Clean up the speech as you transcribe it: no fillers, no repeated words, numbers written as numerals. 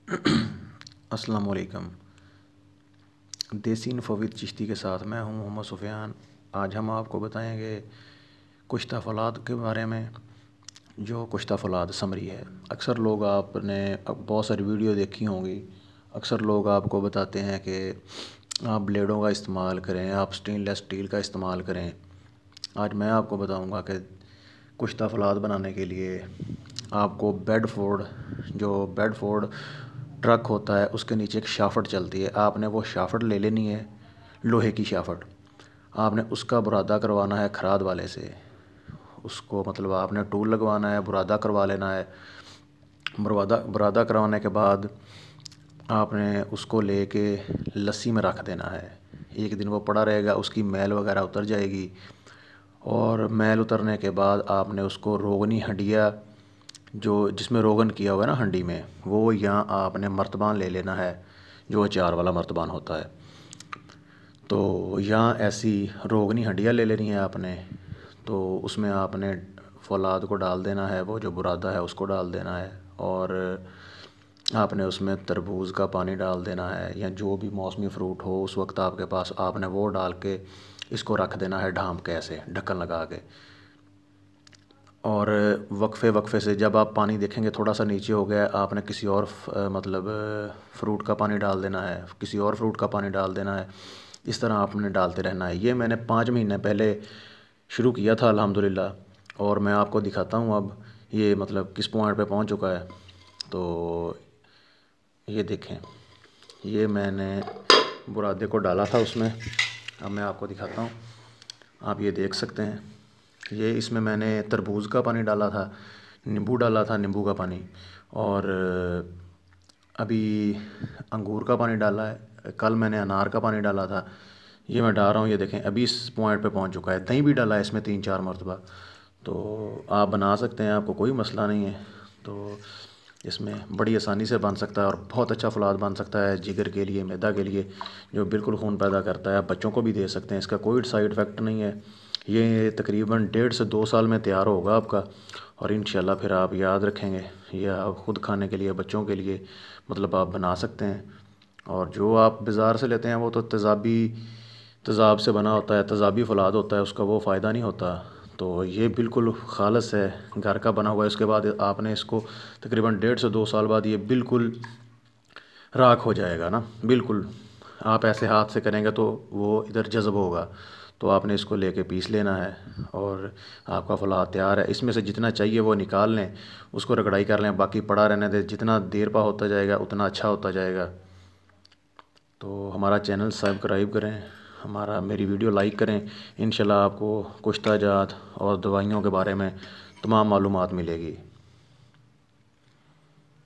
अस्सलाम वालेकुम। देसी इन्फो विद चिश्ती के साथ मैं हूं मोहम्मद सुफ़ियान। आज हम आपको बताएंगे कुश्ता फ़ौलाद के बारे में। जो कुश्ता फ़ौलाद समरी है, अक्सर लोग आपने बहुत सारी वीडियो देखी होंगी। अक्सर लोग आपको बताते हैं कि आप ब्लेडों का इस्तेमाल करें, आप स्टेनलेस स्टील का इस्तेमाल करें। आज मैं आपको बताऊंगा कि कुश्ता फ़ौलाद बनाने के लिए आपको बेडफोर्ड ट्रक होता है, उसके नीचे एक शाफ़ट चलती है। आपने वो शाफ़ट ले लेनी है, लोहे की शाफ़ट। आपने उसका बुरादा करवाना है खराद वाले से। उसको मतलब आपने टूल लगवाना है, बुरादा करवा लेना है। बुरादा करवाने के बाद आपने उसको लेके लस्सी में रख देना है। एक दिन वो पड़ा रहेगा, उसकी मैल वगैरह उतर जाएगी। और मैल उतरने के बाद आपने उसको रोगनी हंडिया, जो जिसमें रोगन किया हुआ है ना हंडी में, वो यहाँ आपने मर्तबान ले लेना है, जो अचार वाला मर्तबान होता है। तो यहाँ ऐसी रोगनी हंडिया ले लेनी है आपने। तो उसमें आपने फ़ौलाद को डाल देना है, वो जो बुरादा है उसको डाल देना है। और आपने उसमें तरबूज का पानी डाल देना है, या जो भी मौसमी फ़्रूट हो उस वक्त आपके पास, आपने वो डाल के इसको रख देना है ढाँप के, ऐसे ढक्कन लगा के। और वक्फ़े से जब आप पानी देखेंगे थोड़ा सा नीचे हो गया, आपने किसी और मतलब फ्रूट का पानी डाल देना है, किसी और फ्रूट का पानी डाल देना है। इस तरह आपने डालते रहना है। ये मैंने 5 महीने पहले शुरू किया था अल्हम्दुलिल्लाह। और मैं आपको दिखाता हूँ अब ये मतलब किस पॉइंट पे पहुँच चुका है। तो ये देखें, ये मैंने बुरादे को डाला था उसमें। अब मैं आपको दिखाता हूँ, आप ये देख सकते हैं। ये इसमें मैंने तरबूज का पानी डाला था, नींबू डाला था, नींबू का पानी। और अभी अंगूर का पानी डाला है। कल मैंने अनार का पानी डाला था। ये मैं डाल रहा हूँ, ये देखें अभी इस पॉइंट पे पहुँच चुका है। दही भी डाला है इसमें 3-4 मरतबा। तो आप बना सकते हैं, आपको कोई मसला नहीं है। तो इसमें बड़ी आसानी से बन सकता है और बहुत अच्छा फ़ौलाद बन सकता है जिगर के लिए, मैदा के लिए, जो बिल्कुल खून पैदा करता है। आप बच्चों को भी दे सकते हैं, इसका कोई साइड इफ़ेक्ट नहीं है। ये तकरीबन 1.5 से 2 साल में तैयार होगा आपका। और इंशाल्लाह फिर आप याद रखेंगे, या आप ख़ुद खाने के लिए, बच्चों के लिए मतलब आप बना सकते हैं। और जो आप बाज़ार से लेते हैं वो तो तेज़ाब से बना होता है, तेज़ाबी फ़ौलाद होता है, उसका वो फ़ायदा नहीं होता। तो ये बिल्कुल ख़ालिस है, घर का बना हुआ है। उसके बाद आपने इसको तकरीबन 1.5 से 2 साल बाद ये बिल्कुल राख हो जाएगा ना, बिल्कुल। आप ऐसे हाथ से करेंगे तो वो इधर जज़ब होगा। तो आपने इसको लेके पीस लेना है और आपका फ़ौलाद तैयार है। इसमें से जितना चाहिए वो निकाल लें, उसको रगड़ाई कर लें, बाकी पड़ा रहने दें। जितना देर पा होता जाएगा उतना अच्छा होता जाएगा। तो हमारा चैनल सब्सक्राइब करें, मेरी वीडियो लाइक करें। इंशाल्लाह आपको कुश्ता जात और दवाइयों के बारे में तमाम मालूमात मिलेगी।